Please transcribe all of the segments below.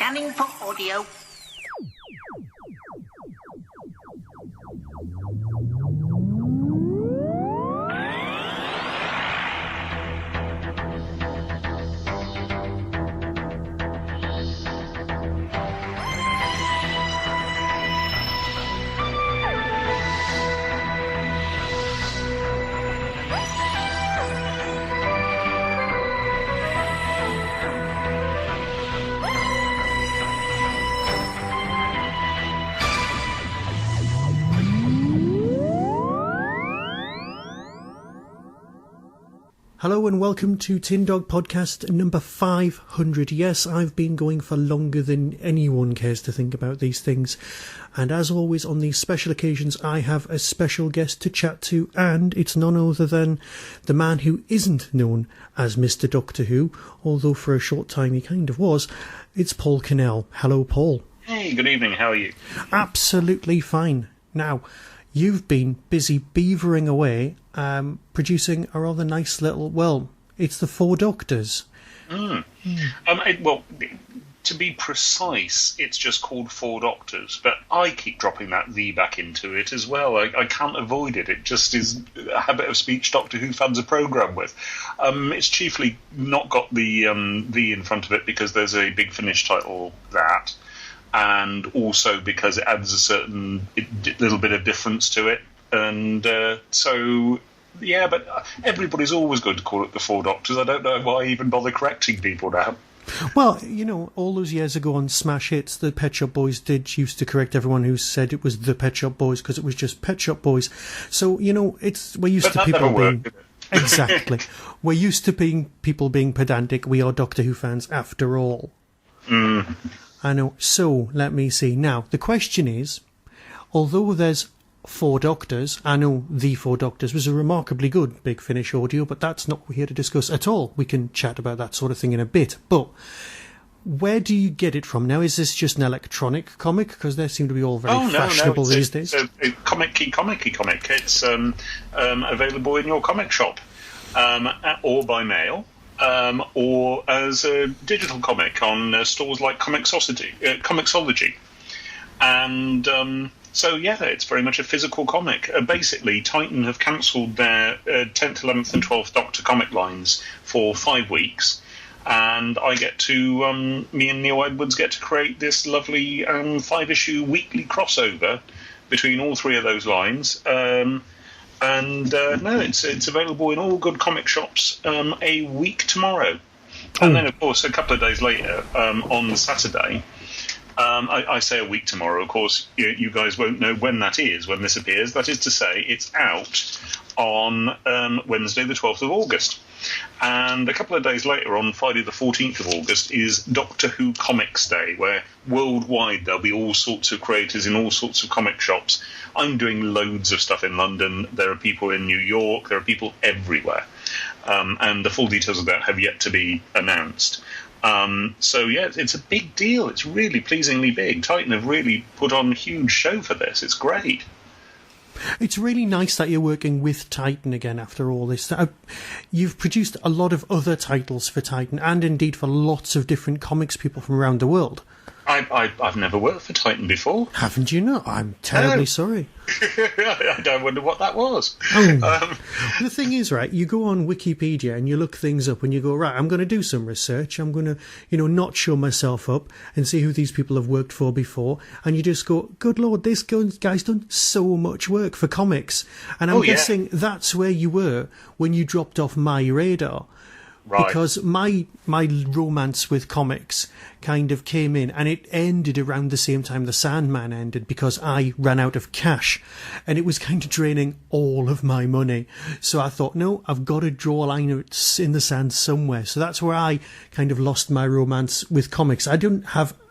Scanning for audio. Hello and welcome to Tin Dog Podcast number 500. Yes, I've been going for longer than anyone cares to think about these things. And as always, on these special occasions, I have a special guest to chat to, and it's none other than the man who isn't known as Mr. Doctor Who, although for a short time he kind of was. It's Paul Cornell. Hello, Paul. Hey, good evening. How are you? Absolutely fine. Now, you've been busy beavering away, producing a rather nice little, well, it's the Four Doctors. Well, to be precise, it's just called Four Doctors, but I keep dropping that "the" back into it as well. I can't avoid it. It just is a habit of speech Doctor Who fans are programmed with. It's chiefly not got the "the" in front of it because there's a Big Finish title, that, and also because it adds a certain little bit of difference to it. And so, yeah, but everybody's always going to call it the Four Doctors. I don't know why I even bother correcting people now. Well, you know, all those years ago on Smash Hits, the Pet Shop Boys used to correct everyone who said it was the Pet Shop Boys because it was just Pet Shop Boys. So, you know, we're used to people being... Exactly. We're used to people being pedantic. We are Doctor Who fans after all. Mm. I know. So, let me see. Now, the question is, although there's Four Doctors, I know The Four Doctors was a remarkably good Big Finish audio, but that's not what we're here to discuss at all. We can chat about that sort of thing in a bit. But where do you get it from now? Is this just an electronic comic? Because they seem to be all very fashionable these days. It's a comic-y comic. It's available in your comic shop, or by mail. Or as a digital comic on stores like Comixology. And so, yeah, it's very much a physical comic. Basically, Titan have cancelled their 10th, 11th and 12th Doctor comic lines for 5 weeks. And I get to, me and Neil Edwards get to create this lovely 5-issue weekly crossover between all three of those lines. No, it's available in all good comic shops a week tomorrow. And then, of course, a couple of days later, on Saturday, I say a week tomorrow, of course, you guys won't know when that is, when this appears. That is to say, it's out on Wednesday, the 12th of August. And a couple of days later, on Friday, the 14th of August, is Doctor Who Comics Day, where worldwide there'll be all sorts of creators in all sorts of comic shops. I'm doing loads of stuff in London. There are people in New York. There are people everywhere. And the full details of that have yet to be announced. So, yeah, it's a big deal. It's really pleasingly big. Titan have really put on a huge show for this. It's great. It's really nice that you're working with Titan again after all this. You've produced a lot of other titles for Titan and indeed for lots of different comics people from around the world. I've never worked for Titan before. Haven't you not? I'm terribly sorry. I don't wonder what that was. The thing is, right, you go on Wikipedia and you look things up and you go, right, I'm going to do some research. I'm going to, not show myself up and see who these people have worked for before. And you just go, good Lord, this guy's done so much work for comics. And I'm guessing that's where you were when you dropped off my radar. Right. Because my romance with comics kind of came in, and it ended around the same time the Sandman ended because I ran out of cash, and it was kind of draining all of my money. So I thought, no, I've got to draw a line in the sand somewhere. So that's where I kind of lost my romance with comics. I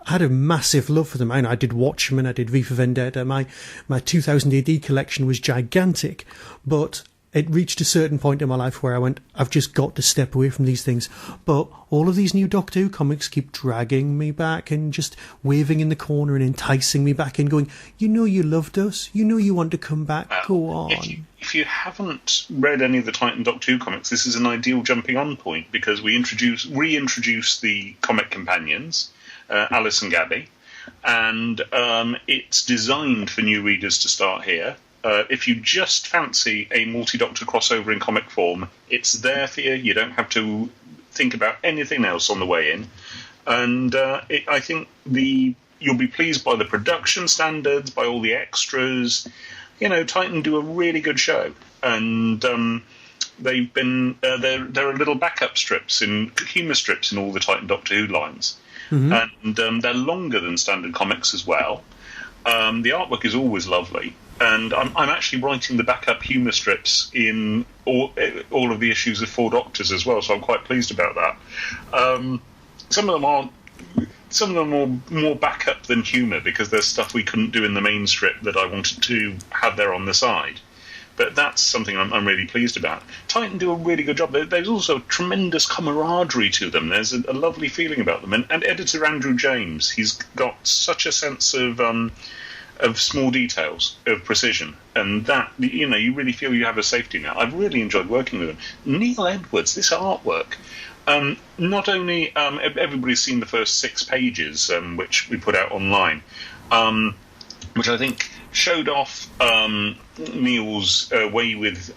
had a massive love for them. I did Watchmen, I did V for Vendetta. My 2000 AD collection was gigantic, but it reached a certain point in my life where I went, I've just got to step away from these things. But all of these new Doctor Who comics keep dragging me back and just waving in the corner and enticing me back in, going, you know you loved us, you know you want to come back, go on. If you haven't read any of the Titan Doctor Who comics, this is an ideal jumping on point, because we reintroduce the comic companions, Alice and Gabby, and it's designed for new readers to start here. If you just fancy a multi-Doctor crossover in comic form, it's there for you. You don't have to think about anything else on the way in. And I think you'll be pleased by the production standards, by all the extras. You know, Titan do a really good show. And they've been there are little backup strips, humour strips in all the Titan Doctor Who lines. Mm-hmm. And they're longer than standard comics as well. The artwork is always lovely. And I'm actually writing the backup humour strips in all of the issues of Four Doctors as well, so I'm quite pleased about that. Some of them are more backup than humour, because there's stuff we couldn't do in the main strip that I wanted to have there on the side. But that's something I'm really pleased about. Titan do a really good job. There's also tremendous camaraderie to them. There's a lovely feeling about them. And editor Andrew James, he's got such a sense of small details, of precision, and that, you know, you really feel you have a safety net. I've really enjoyed working with him. Neil Edwards, this artwork, not only everybody's seen the first 6 pages, which we put out online, which I think showed off Neil's way with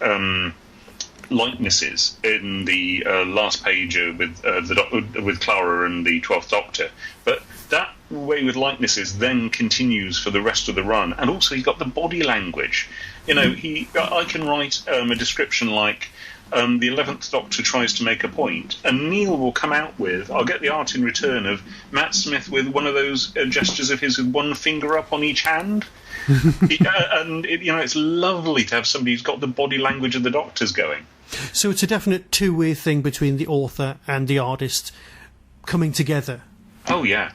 likenesses in the last page with Clara and the 12th Doctor, but that way with likenesses then continues for the rest of the run. And also he's got the body language. You know, I can write a description like the 11th Doctor tries to make a point, and Neil will come out with, I'll get the art in return of Matt Smith with one of those gestures of his with one finger up on each hand. It's lovely to have somebody who's got the body language of the Doctors going. So it's a definite two-way thing between the author and the artist coming together. Oh yeah,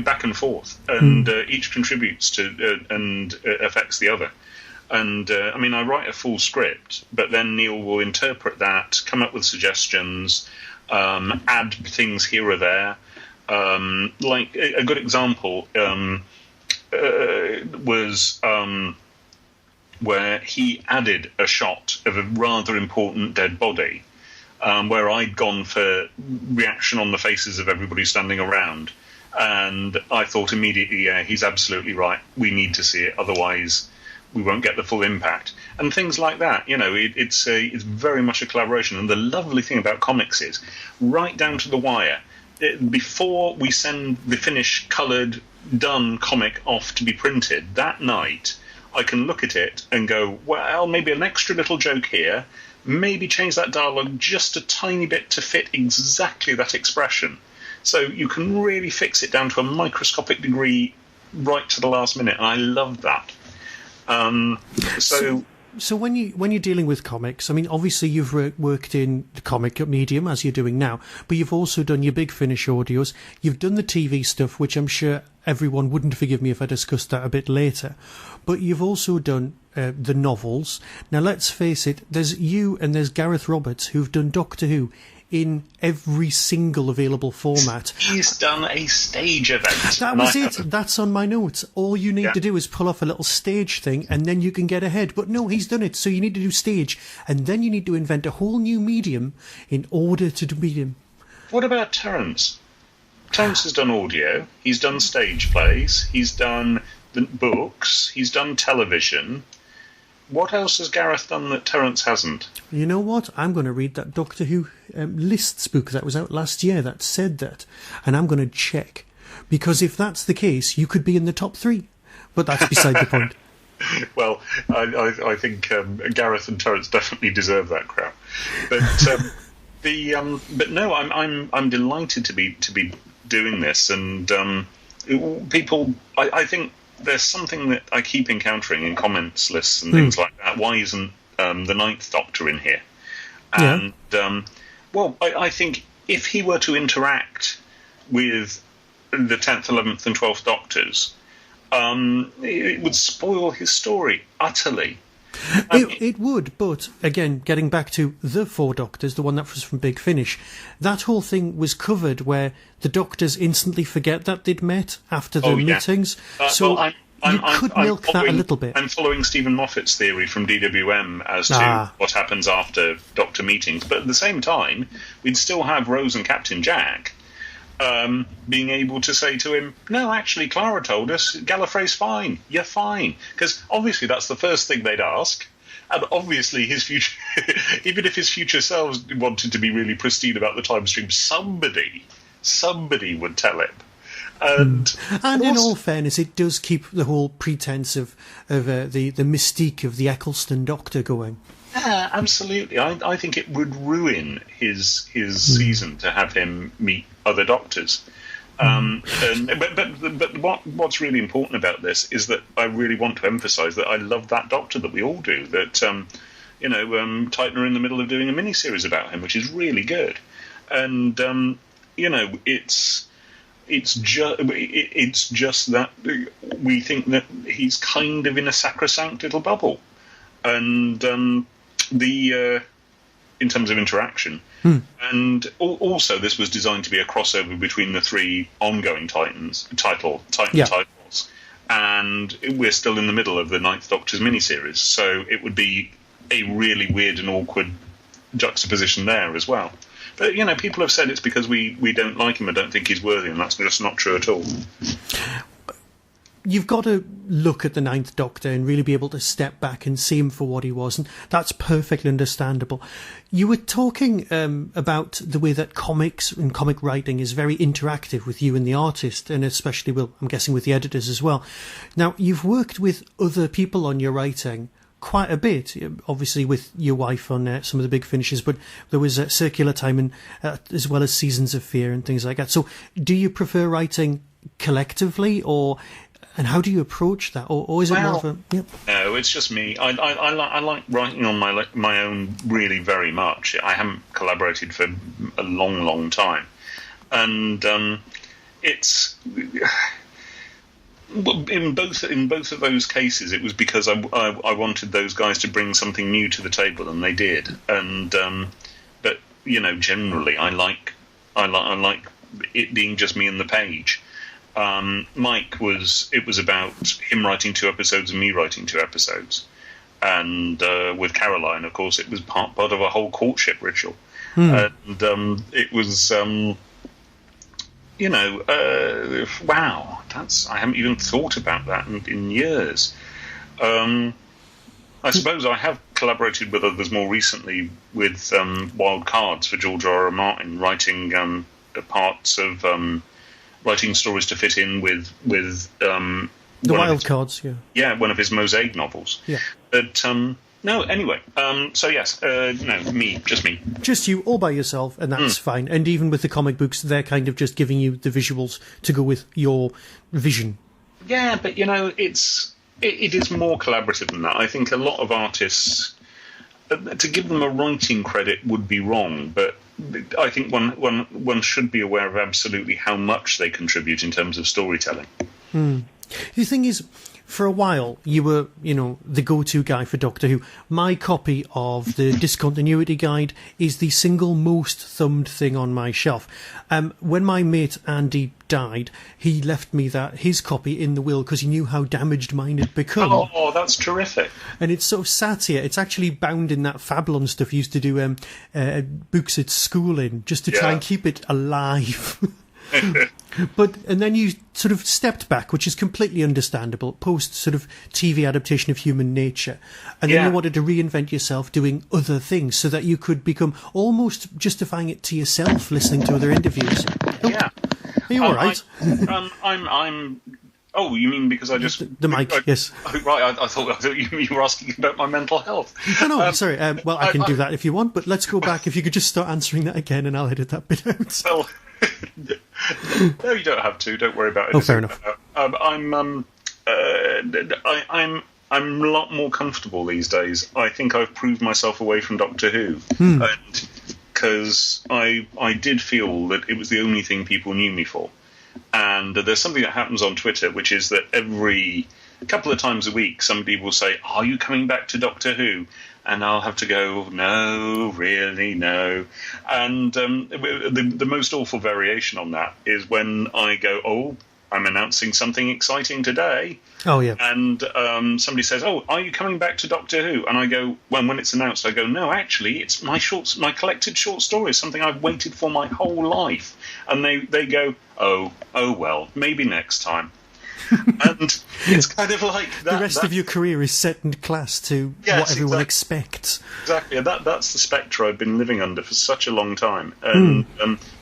back and forth, and each contributes to and affects the other. And I write a full script, but then Neil will interpret that, come up with suggestions, add things here or there. Like a good example was where he added a shot of a rather important dead body. Where I'd gone for reaction on the faces of everybody standing around. And I thought immediately, yeah, he's absolutely right. We need to see it, otherwise we won't get the full impact. And things like that, you know, it's very much a collaboration. And the lovely thing about comics is, right down to the wire, before we send the finished, coloured, done comic off to be printed, that night, I can look at it and go, well, maybe an extra little joke here, maybe change that dialogue just a tiny bit to fit exactly that expression. So you can really fix it down to a microscopic degree right to the last minute, and I love that. So when you're dealing with comics, I mean, obviously you've worked in the comic medium, as you're doing now, but you've also done your Big Finish audios, you've done the TV stuff, which I'm sure everyone wouldn't forgive me if I discussed that a bit later, but you've also done the novels. Now, let's face it, there's you and there's Gareth Roberts who've done Doctor Who in every single available format. He's done a stage event. That was it. That's on my notes. All you need to do is pull off a little stage thing and then you can get ahead. But no, he's done it. So you need to do stage and then you need to invent a whole new medium in order to beat him. What about Terence? Terence has done audio. He's done stage plays. He's done the books. He's done television. What else has Gareth done that Terence hasn't? You know what? I'm going to read that Doctor Who lists book that was out last year that said that, and I'm going to check. Because if that's the case, you could be in the top 3. But that's beside the point. Well, I think Gareth and Terence definitely deserve that crap. But but no, I'm delighted to be doing this, and people. I think there's something that I keep encountering in comments lists and things like that. Why isn't the 9th Doctor in here? And I think if he were to interact with the 10th, 11th, and 12th Doctors, it would spoil his story utterly. It would, but again, getting back to the Four Doctors, the one that was from Big Finish, that whole thing was covered where the Doctors instantly forget that they'd met after the meetings. You could milk that a little bit. I'm following Stephen Moffat's theory from DWM as to what happens after Doctor meetings, but at the same time, we'd still have Rose and Captain Jack being able to say to him, no, actually, Clara told us Gallifrey's fine. You're fine. Because obviously that's the first thing they'd ask. And obviously his future, even if his future selves wanted to be really pristine about the time stream, somebody would tell him. And in all fairness, it does keep the whole pretense of the mystique of the Eccleston Doctor going. Yeah, absolutely. I think it would ruin his season to have him meet other Doctors. But what's really important about this is that I really want to emphasise that I love that Doctor, that we all do. That Titan are in the middle of doing a miniseries about him, which is really good. And it's just that we think that he's kind of in a sacrosanct little bubble, and in terms of interaction. And also this was designed to be a crossover between the three ongoing Titan titles, and we're still in the middle of the Ninth Doctor's miniseries, so it would be a really weird and awkward juxtaposition there as well. But, people have said it's because we don't like him and don't think he's worthy, and that's just not true at all. You've got to look at the Ninth Doctor and really be able to step back and see him for what he was, and that's perfectly understandable. You were talking about the way that comics and comic writing is very interactive with you and the artist, and especially, I'm guessing, with the editors as well. Now, you've worked with other people on your writing quite a bit, obviously with your wife on some of the Big Finishes, but there was Circular Time and as well as Seasons of Fear and things like that. So do you prefer writing collectively, and how do you approach that, or is it more of a... Yep. No, it's just me. I like writing on my own really very much. I haven't collaborated for a long, long time, and it's... In both of those cases, it was because I wanted those guys to bring something new to the table, and they did. And but generally, I like it being just me and the page. Mike it was about him writing 2 episodes and me writing 2 episodes, and with Caroline, of course, it was part of a whole courtship ritual, and it was. Wow, I haven't even thought about that in years. I suppose I have collaborated with others more recently with Wild Cards for George R. R. Martin, writing parts of writing stories to fit in with the Wild Cards, yeah, one of his Mosaic novels. Yeah, but. No, anyway, so yes, just me. Just you, all by yourself, and that's fine. And even with the comic books, they're kind of just giving you the visuals to go with your vision. Yeah, but, it is more collaborative than that. I think a lot of artists, to give them a writing credit would be wrong, but I think one should be aware of absolutely how much they contribute in terms of storytelling. The thing is, for a while, you were, the go-to guy for Doctor Who. My copy of the Discontinuity Guide is the single most thumbed thing on my shelf. When my mate Andy died, he left me his copy in the will because he knew how damaged mine had become. Oh, that's terrific. And it's sort of sat here. It's actually bound in that Fablon stuff you used to do books at school in, just to try and keep it alive. And then you sort of stepped back, which is completely understandable, post sort of TV adaptation of Human Nature, and then you wanted to reinvent yourself doing other things so that you could become almost justifying it to yourself, listening to other interviews. Yeah. Are you all right? I'm. Oh, you mean because I just... The mic, yes. Right, I thought you were asking about my mental health. No, sorry. Well, I can do that if you want, but let's go back. If you could just start answering that again, and I'll edit that bit out. Well, no, you don't have to. Don't worry about it. Oh, fair enough. I'm a lot more comfortable these days. I think I've proved myself away from Doctor Who, and because I did feel that it was the only thing people knew me for. And there's something that happens on Twitter, which is that every a couple of times a week, somebody will say, "Are you coming back to Doctor Who?" And I'll have to go, "No, really, no." And the most awful variation on that is when I go, "Oh, I'm announcing something exciting today." Oh, yeah. And somebody says, "Oh, are you coming back to Doctor Who?" And I go, when it's announced, I go, "No, actually, it's my collected short stories, something I've waited for my whole life." And they go, "Oh, well, maybe next time." And it's kind of like that. The rest of your career is second class to what everyone expects. Exactly. That's the spectre I've been living under for such a long time. And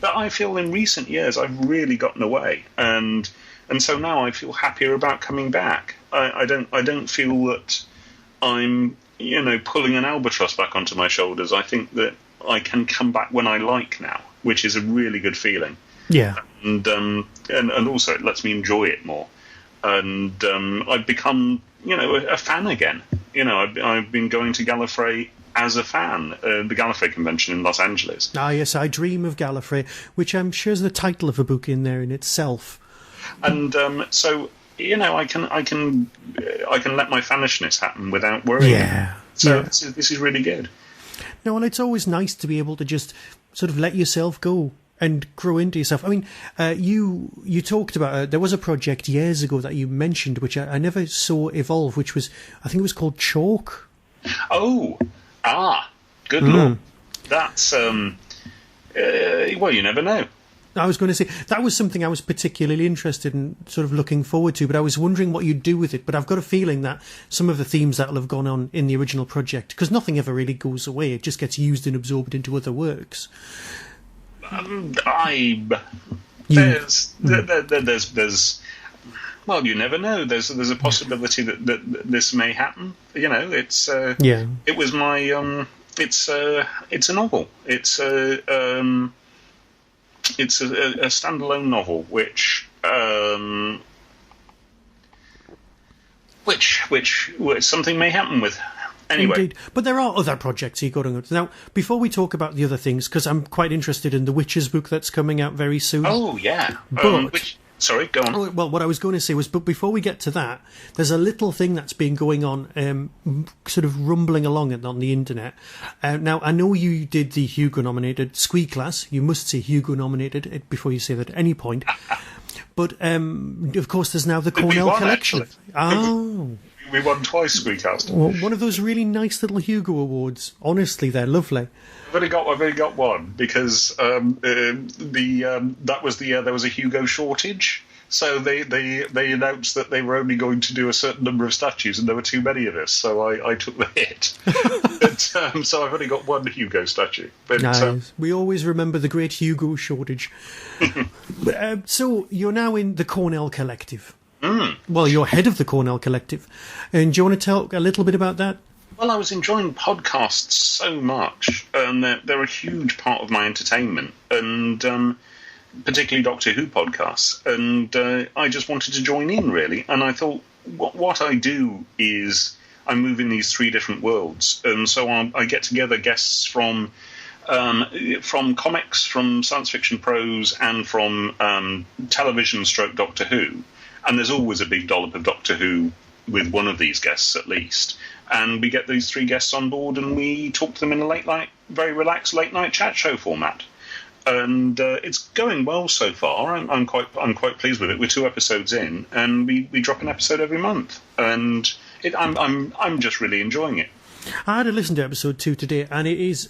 but I feel in recent years I've really gotten away, and so now I feel happier about coming back. I don't feel that I'm pulling an albatross back onto my shoulders. I think that I can come back when I like now, which is a really good feeling. Yeah. And also it lets me enjoy it more. And I've become, a fan again. I've been going to Gallifrey as a fan, the Gallifrey convention in Los Angeles. Ah, yes, I Dream of Gallifrey, which I'm sure is the title of a book in there in itself. And so, I can let my fanishness happen without worrying. Yeah. So this is really good. No, and it's always nice to be able to just sort of let yourself go and grow into yourself. I mean, you talked about there was a project years ago that you mentioned, which I never saw evolve, which was, I think it was called Chalk. Good lord. That's well, you never know. I was going to say that was something I was particularly interested in, sort of looking forward to, but I was wondering what you'd do with it. But I've got a feeling that some of the themes that'll have gone on in the original project, because nothing ever really goes away, it just gets used and absorbed into other works. There's well, you never know. There's a possibility that this may happen. It was my it's a novel. It's a standalone novel which something may happen with. Anyway. Indeed. But there are other projects you've got to go to. Now, before we talk about the other things, because I'm quite interested in the Witches book that's coming out very soon. Oh, yeah. Sorry, go on. Well, what I was going to say was, but before we get to that, there's a little thing that's been going on, sort of rumbling along on the internet. Now, I know you did the Hugo-nominated Squee Class. You must say Hugo-nominated before you say that at any point. But, of course, there's now the Cornell collection. Actually. We won twice, Squeecast. Well, one of those really nice little Hugo Awards. Honestly, they're lovely. I've only got one because there was a Hugo shortage. So they announced that they were only going to do a certain number of statues, and there were too many of us, so I took the hit. But, so I've only got one Hugo statue. But, nice. We always remember the great Hugo shortage. So you're now in the Cornell Collective. Well, you're head of the Cornell Collective. And do you want to talk a little bit about that? Well, I was enjoying podcasts so much, and they're a huge part of my entertainment, and particularly Doctor Who podcasts. And I just wanted to join in, really. And I thought, what I do is I move in these three different worlds. And so I get together guests from comics, from science fiction prose, and from television stroke Doctor Who. And there's always a big dollop of Doctor Who with one of these guests at least. And we get these three guests on board and we talk to them in a very relaxed late night chat show format. And it's going well so far. I'm quite pleased with it. We're 2 episodes in, and we drop an episode every month. And I'm just really enjoying it. I had to listen to episode 2 today, and it's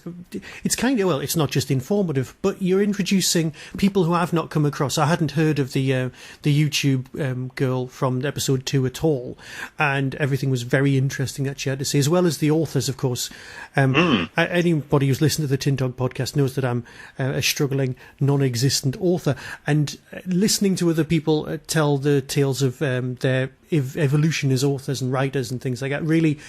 kind of, well, it's not just informative, but you're introducing people who I've not come across. I hadn't heard of the YouTube girl from episode 2 at all, and everything was very interesting that she had to say, as well as the authors, of course. Anybody who's listened to the Tin Dog podcast knows that I'm a struggling, non-existent author, and listening to other people tell the tales of their evolution as authors and writers and things like that really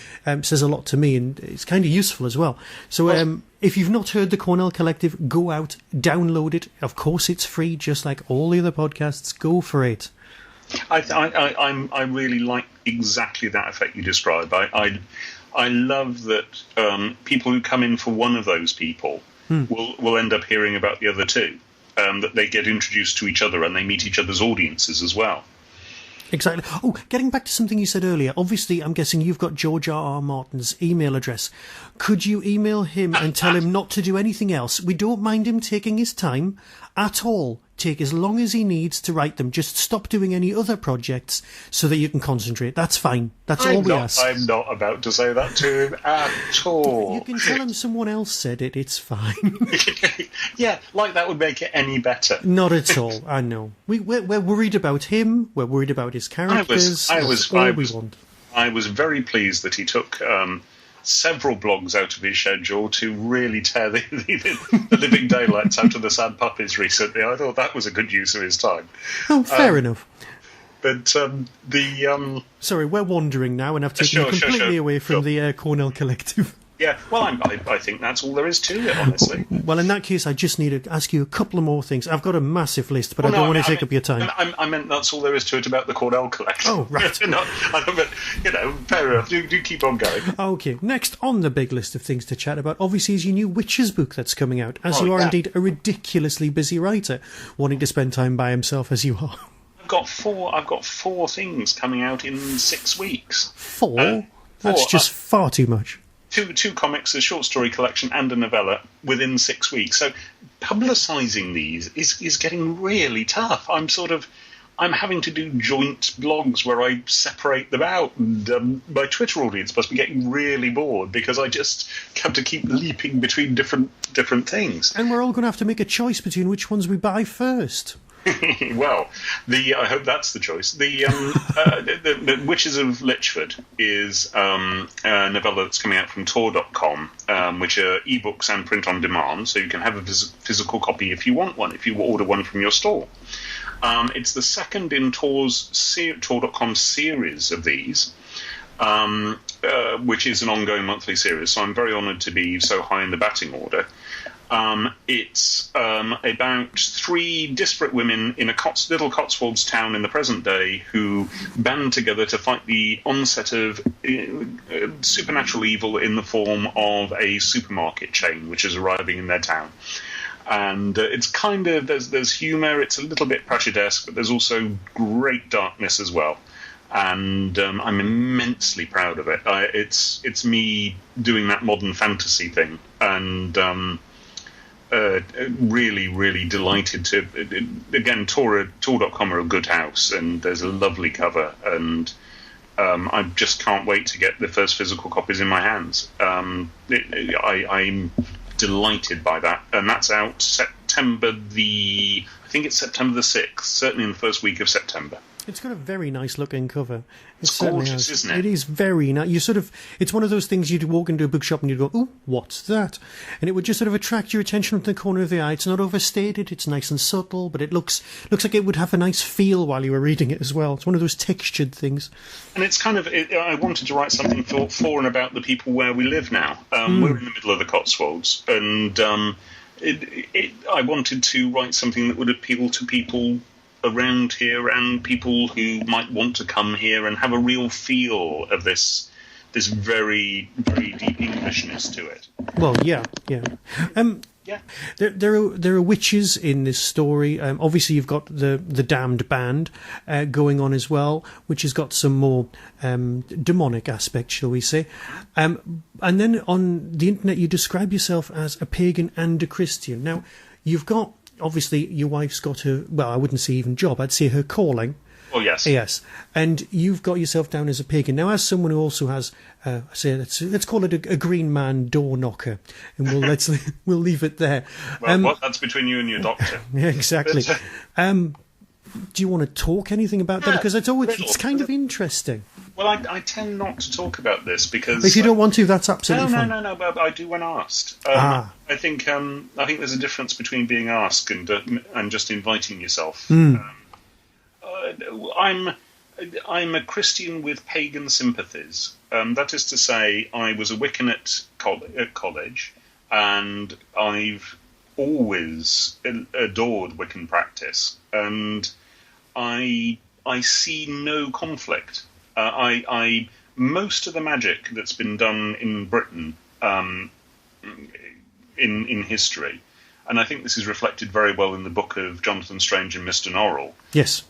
says a lot to me, and it's kind of useful as well. So if you've not heard the Cornell Collective, go out, download it. Of course it's free, just like all the other podcasts. Go for it. I really like exactly that effect you describe. I love that people who come in for one of those people will end up hearing about the other two, that they get introduced to each other and they meet each other's audiences as well. Exactly. Oh, getting back to something you said earlier, obviously I'm guessing you've got George R.R. Martin's email address. Could you email him and tell him not to do anything else? We don't mind him taking his time at all. Take as long as he needs to write them. Just stop doing any other projects so that you can concentrate. That's fine. That's all we ask. I'm not about to say that to him at all. You can tell him someone else said it. It's fine. Yeah, like that would make it any better. Not at all. I know. We're worried about him. We're worried about his characters. I was very pleased that he took several blogs out of his schedule to really tear the living daylights out of the sad puppies recently. I thought that was a good use of his time. Oh, fair enough. But Sorry, we're wandering now, and I've taken you completely away from the Cornell Collective. Yeah, well, I think that's all there is to it, honestly. Well, in that case, I just need to ask you a couple of more things. I've got a massive list, but I don't want to take up your time. I meant that's all there is to it about the Cornell collection. Oh, right. Fair enough. Do keep on going. Okay, next on the big list of things to chat about, obviously, is your new Witches book that's coming out, as you are indeed a ridiculously busy writer, wanting to spend time by himself as you are. I've got four things coming out in 6 weeks. Four? That's just far too much. Two comics, a short story collection, and a novella within 6 weeks. So publicising these is getting really tough. I'm having to do joint blogs where I separate them out, and my Twitter audience must be getting really bored because I just have to keep leaping between different things. And we're all going to have to make a choice between which ones we buy first. Well, I hope that's the choice. The Witches of Lichford is a novella that's coming out from Tor.com, which are ebooks and print on demand, so you can have a physical copy if you want one, if you order one from your store. It's the second in Tor.com series of these, which is an ongoing monthly series, so I'm very honoured to be so high in the batting order. It's about three disparate women in a little Cotswolds town in the present day who band together to fight the onset of supernatural evil in the form of a supermarket chain which is arriving in their town. And it's kind of, there's humour, it's a little bit Pratchett-esque, but there's also great darkness as well. And I'm immensely proud of it. It's me doing that modern fantasy thing, and really, really delighted to. Again, Tor.com are a good house, and there's a lovely cover, and I just can't wait to get the first physical copies in my hands. I'm delighted by that, and that's out September the 6th, certainly in the first week of September. It's got a very nice looking cover. It's gorgeous, isn't it? It is very nice. It's one of those things you'd walk into a bookshop and you'd go, "Ooh, what's that?" And it would just sort of attract your attention from the corner of the eye. It's not overstated. It's nice and subtle, but it looks like it would have a nice feel while you were reading it as well. It's one of those textured things. And it's kind of, I wanted to write something for and about the people where we live now. We're in the middle of the Cotswolds, and I wanted to write something that would appeal to people around here and people who might want to come here and have a real feel of this very, very deep Englishness to it. Well, yeah. Yeah. There are witches in this story. Obviously, you've got the Damned Band going on as well, which has got some more demonic aspect, shall we say. And then on the internet, you describe yourself as a pagan and a Christian. Now, you've got, obviously, your wife's got her, well, I wouldn't say even job, I'd say her calling. Oh, yes. Yes. And you've got yourself down as a pagan. Now, as someone who also has, let's call it a green man door knocker, and we'll leave it there. Well, that's between you and your doctor. Yeah, exactly. Do you want to talk anything about that? Because it's kind of interesting. Well, I tend not to talk about this because if you don't want to, that's absolutely fine. No. But I do when asked. I think there's a difference between being asked and just inviting yourself. I'm a Christian with pagan sympathies. That is to say, I was a Wiccan at college, and I've always adored Wiccan practice, and I see no conflict. Most of the magic that's been done in Britain in history, and I think this is reflected very well in the book of Jonathan Strange and Mr. Norrell. Yes,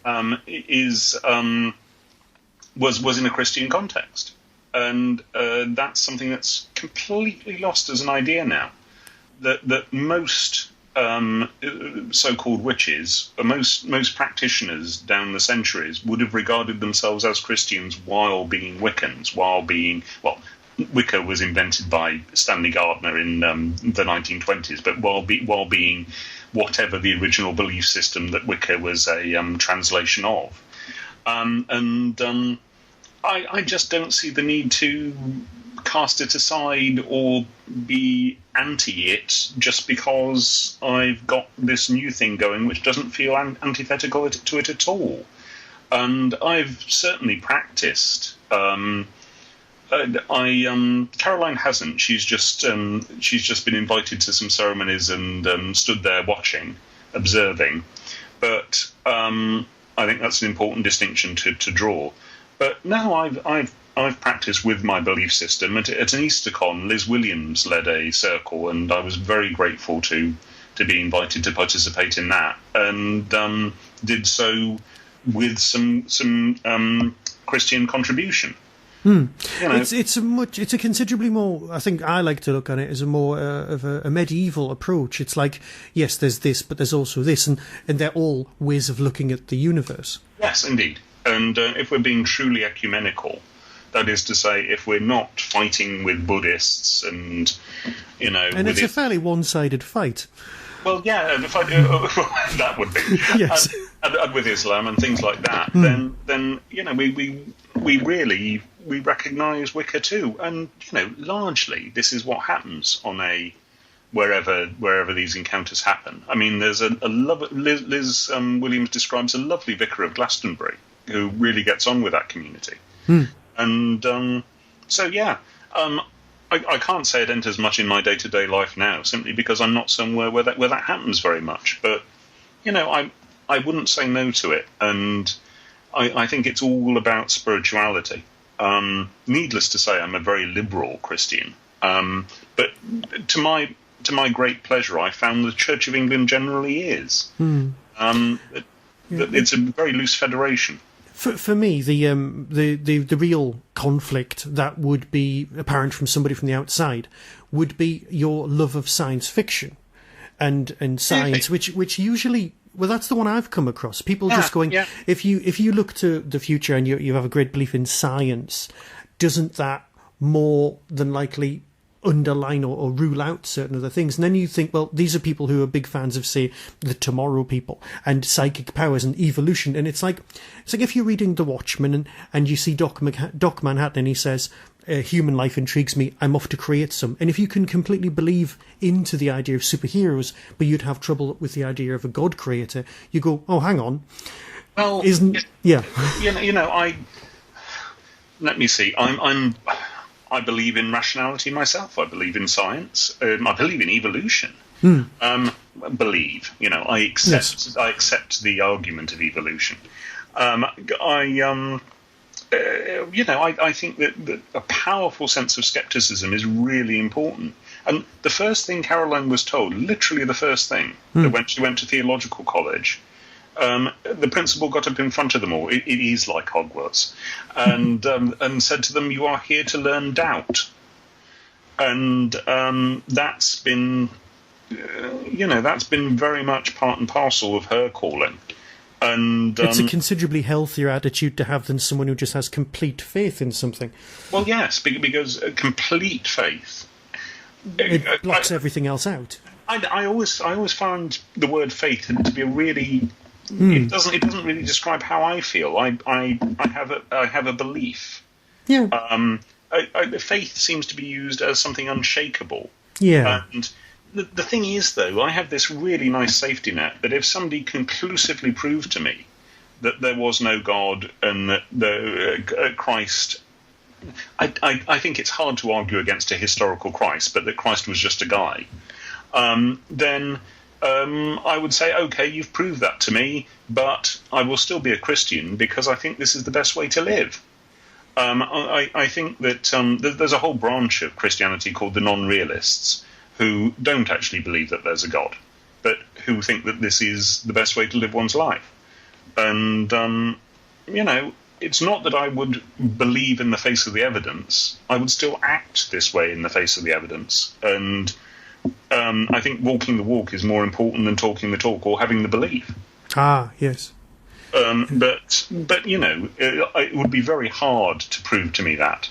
was in a Christian context, and that's something that's completely lost as an idea now. That most so-called witches, most practitioners down the centuries would have regarded themselves as Christians while being Wiccans, Wicca was invented by Stanley Gardner in the 1920s, but while being whatever the original belief system that Wicca was a translation of. I just don't see the need to cast it aside or be anti it just because I've got this new thing going which doesn't feel antithetical to it at all. And I've certainly practiced. Caroline hasn't. She's just been invited to some ceremonies and stood there watching, observing. But I think that's an important distinction to draw. But now I've practiced with my belief system. At an EasterCon, Liz Williams led a circle, and I was very grateful to be invited to participate in that, and did so with some Christian contribution. You know, it's a considerably more. I think I like to look at it as a more of a medieval approach. It's like, yes, there's this, but there's also this, and they're all ways of looking at the universe. Yes, indeed. And if we're being truly ecumenical, that is to say, if we're not fighting with Buddhists and and it's a fairly one-sided fight. Well, yeah, that would be yes. And with Islam and things like that, then we recognise Wicca too, and largely this is what happens on a wherever these encounters happen. I mean, there's Liz Williams describes a lovely vicar of Glastonbury who really gets on with that community, and so yeah. I can't say it enters much in my day-to-day life now, simply because I'm not somewhere where that happens very much. But I wouldn't say no to it, and I think it's all about spirituality. Needless to say, I'm a very liberal Christian, but to my great pleasure, I found the Church of England generally is. It's a very loose federation. For me, the real conflict that would be apparent from somebody from the outside would be your love of science fiction and science, which usually, well, that's the one I've come across. People just going, if you look to the future and you have a great belief in science, doesn't that more than likely underline or rule out certain other things? And then you think, well, these are people who are big fans of, say, the Tomorrow People and psychic powers and evolution, and it's like if you're reading The Watchmen and you see Doc Manhattan and he says, human life intrigues me, I'm off to create some. And if you can completely believe into the idea of superheroes, but you'd have trouble with the idea of a god creator, you go, oh, hang on. Well, let me see. I believe in rationality myself. I believe in science. I believe in evolution. I accept the argument of evolution. I think that a powerful sense of skepticism is really important. And the first thing Caroline was told, literally the first thing, that when she went to theological college, the principal got up in front of them all. It is like Hogwarts, and said to them, "You are here to learn doubt," and that's been very much part and parcel of her calling. And it's a considerably healthier attitude to have than someone who just has complete faith in something. Well, yes, because complete faith it blocks everything else out. I always found the word faith to be a really it doesn't really describe how I feel. I have a belief. Yeah. Faith seems to be used as something unshakable. Yeah. And the thing is, though, I have this really nice safety net that if somebody conclusively proved to me that there was no God and that Christ, I think it's hard to argue against a historical Christ, but that Christ was just a guy, then I would say, okay, you've proved that to me, but I will still be a Christian because I think this is the best way to live. I think that there's a whole branch of Christianity called the non-realists who don't actually believe that there's a God, but who think that this is the best way to live one's life. And, it's not that I would believe in the face of the evidence. I would still act this way in the face of the evidence. And I think walking the walk is more important than talking the talk or having the belief. Ah, yes. But it would be very hard to prove to me that.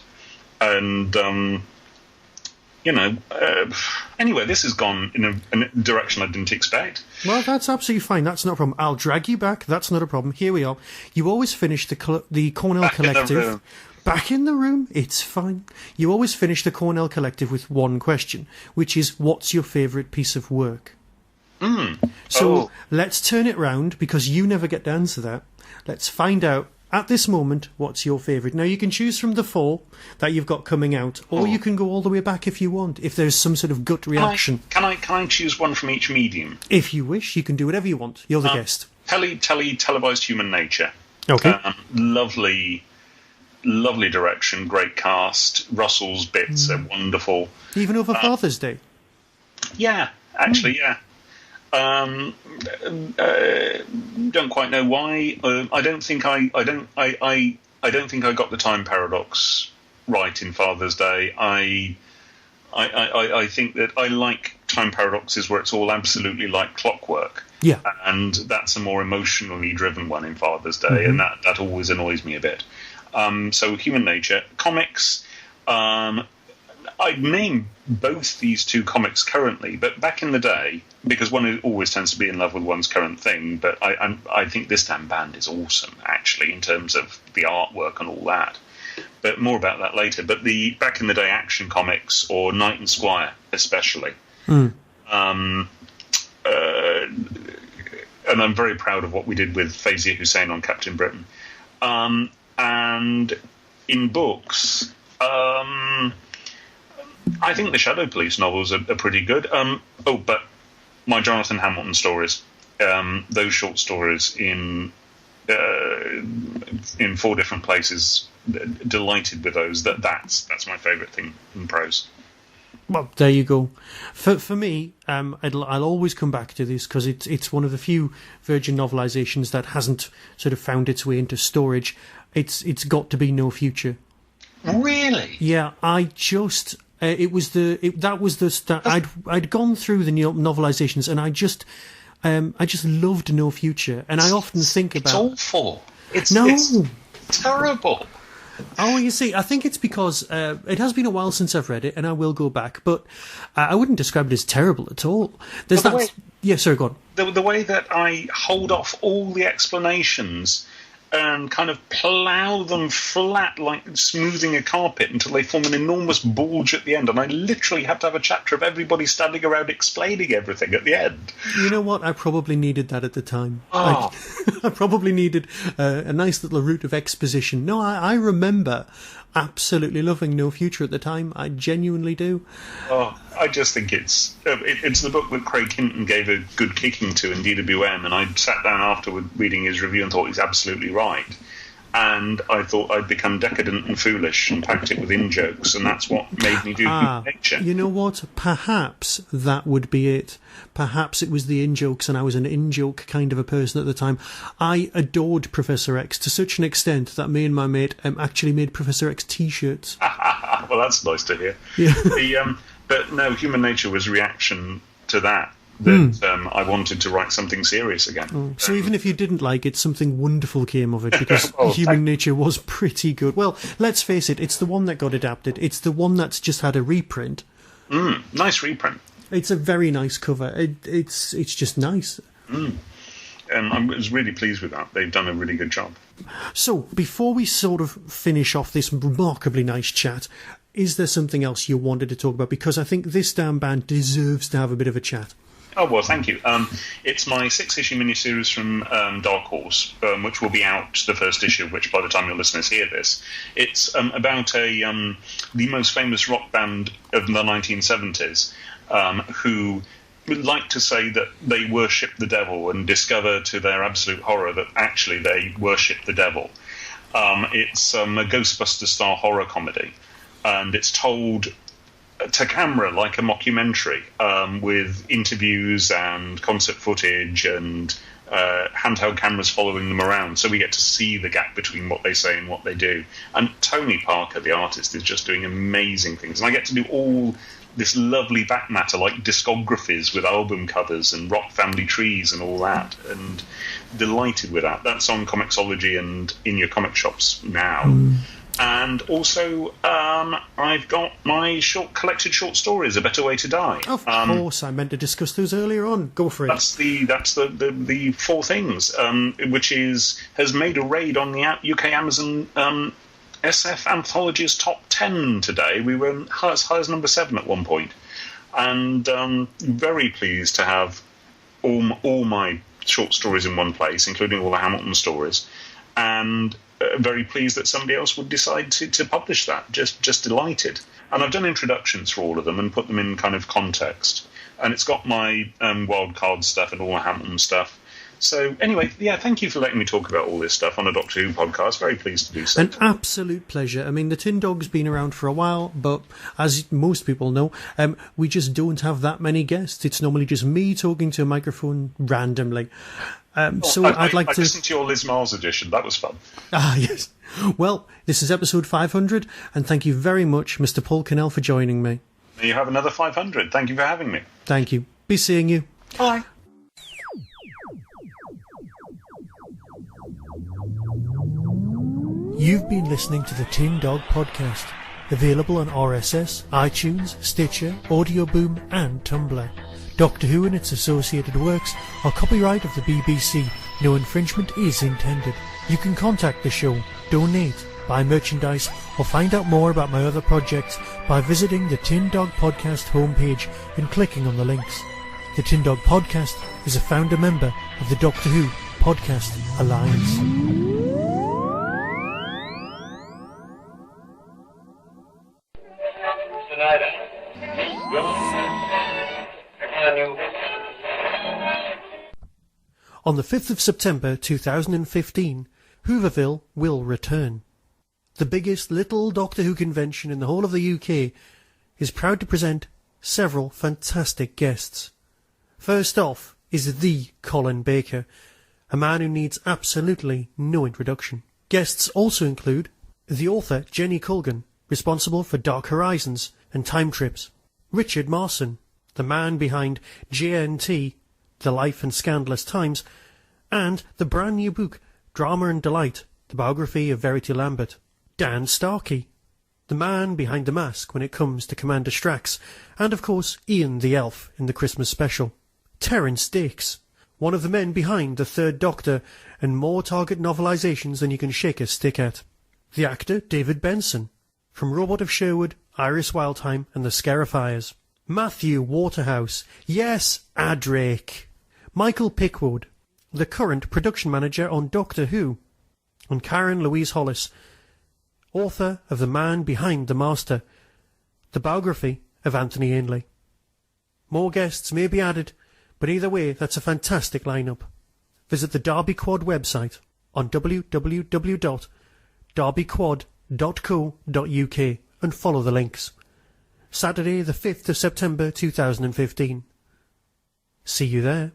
And, anyway, this has gone in a direction I didn't expect. Well, that's absolutely fine. That's not a problem. I'll drag you back. That's not a problem. Here we are. You always finish the Cornell Back Collective. Back in the room. It's fine. You always finish the Cornell Collective with one question, which is, what's your favourite piece of work? So let's turn it round, because you never get to answer that. Let's find out, at this moment, what's your favourite. Now, you can choose from the 4 that you've got coming out, or you can go all the way back if you want, if there's some sort of gut reaction. Can I choose one from each medium? If you wish, you can do whatever you want. You're the guest. Televised human nature. Okay. Lovely direction, great cast. Russell's bits are wonderful. Even over Father's Day? Yeah, actually, yeah. Don't quite know why. I don't think I got the time paradox right in Father's Day. I think that I like time paradoxes where it's all absolutely like clockwork. Yeah. And that's a more emotionally driven one in Father's Day, and that always annoys me a bit. So human nature, comics. I'd name both these 2 comics currently, but back in the day, because one always tends to be in love with one's current thing, but I think This Damn Band is awesome, actually, in terms of the artwork and all that. But more about that later. But the back in the day action comics, or Knight and Squire especially. And I'm very proud of what we did with Fazia Hussein on Captain Britain. And in books... I think the Shadow Police novels are pretty good. But my Jonathan Hamilton stories, those short stories in 4 different places, delighted with those. That's my favourite thing in prose. Well, there you go. For me, I'll always come back to this because it's one of the few Virgin novelisations that hasn't sort of found its way into storage. It's got to be No Future. Really? Yeah, I'd gone through the novelizations, and I just loved No Future, and I often think about. It's awful. It's terrible. Oh, you see, I think it's because it has been a while since I've read it, and I will go back, but I wouldn't describe it as terrible at all. There's that. Yeah, sorry, go on. The way that I hold off all the explanations and kind of plough them flat like smoothing a carpet until they form an enormous bulge at the end. And I literally have to have a chapter of everybody standing around explaining everything at the end. You know what? I probably needed that at the time. Oh. I probably needed a nice little route of exposition. No, I remember absolutely loving No Future at the time. I genuinely do. Oh, I just think it's the book that Craig Hinton gave a good kicking to in DWM, and I sat down afterward reading his review and thought he's absolutely right. And I thought I'd become decadent and foolish and packed it with in-jokes, and that's what made me do Human Nature. You know what? Perhaps that would be it. Perhaps it was the in-jokes, and I was an in-joke kind of a person at the time. I adored Professor X to such an extent that me and my mate actually made Professor X T-shirts. Well, that's nice to hear. Yeah. But no, Human Nature was a reaction to that. I wanted to write something serious again. So even if you didn't like it, something wonderful came of it, because Human Nature was pretty good. Well, let's face it, it's the one that got adapted. It's the one that's just had a reprint. Nice reprint. It's a very nice cover. It's just nice. I was really pleased with that. They've done a really good job. So, before we sort of finish off this remarkably nice chat, is there something else you wanted to talk about? Because I think This Damn Band deserves to have a bit of a chat. Oh, well, thank you. It's my 6-issue miniseries from Dark Horse, which will be out, the first issue, which by the time your listeners hear this, it's about the most famous rock band of the 1970s, who would like to say that they worship the devil and discover to their absolute horror that actually they worship the devil. It's a Ghostbusters-style horror comedy, and it's told to camera like a mockumentary, with interviews and concert footage and handheld cameras following them around, so we get to see the gap between what they say and what they do. And Tony Parker, the artist, is just doing amazing things, and I get to do all this lovely back matter like discographies with album covers and rock family trees and all that, and delighted with that. That's on Comixology and in your comic shops now. And also, I've got my collected short stories, A Better Way to Die. Of course, I meant to discuss those earlier on. Go for it. That's the Four Things, which has made a raid on the UK Amazon SF Anthologies top 10 today. We were as high as number 7 at one point, and very pleased to have all my short stories in one place, including all the Hamilton stories, and very pleased that somebody else would decide to publish that. Just delighted. And I've done introductions for all of them and put them in kind of context. And it's got my wild card stuff and all my Hamilton stuff. So anyway, yeah, thank you for letting me talk about all this stuff on a Doctor Who podcast. Very pleased to do so. An absolute pleasure. I mean, the Tin Dog's been around for a while, but as most people know, we just don't have that many guests. It's normally just me talking to a microphone randomly. So I'd like to listen to your Liz Mars edition. That was fun. Ah, yes. Well, this is episode 500, and thank you very much, Mr. Paul Cornell, for joining me. You have another 500. Thank you for having me. Thank you. Be seeing you. Bye. You've been listening to the Tin Dog Podcast, available on RSS, iTunes, Stitcher, Audio Boom, and Tumblr. Doctor Who and its associated works are copyright of the BBC. No infringement is intended. You can contact the show, donate, buy merchandise, or find out more about my other projects by visiting the Tin Dog Podcast homepage and clicking on the links. The Tin Dog Podcast is a founder member of the Doctor Who Podcast Alliance. On the 5th of September 2015, Hooverville will return. The biggest little Doctor Who convention in the whole of the UK is proud to present several fantastic guests. First off is the Colin Baker, a man who needs absolutely no introduction. Guests also include the author Jenny Colgan, responsible for Dark Horizons and Time Trips, Richard Marson, the man behind JNT, The Life and Scandalous Times, and the brand new book Drama and Delight, the biography of Verity Lambert, Dan Starkey, the man behind the mask when it comes to Commander Strax, and of course Ian the Elf in the Christmas special, Terence Dix, one of the men behind the Third Doctor and more Target novelisations than you can shake a stick at, the actor David Benson, from Robot of Sherwood, Iris Wildtime and the Scarifiers, Matthew Waterhouse, yes, Adrake, Michael Pickwood, the current production manager on Doctor Who, and Karen Louise Hollis, author of The Man Behind the Master, the biography of Anthony Ainley. More guests may be added, but either way, that's a fantastic lineup. Visit the Derby Quad website on www.derbyquad.co.uk and follow the links. Saturday the 5th of September 2015. See you there.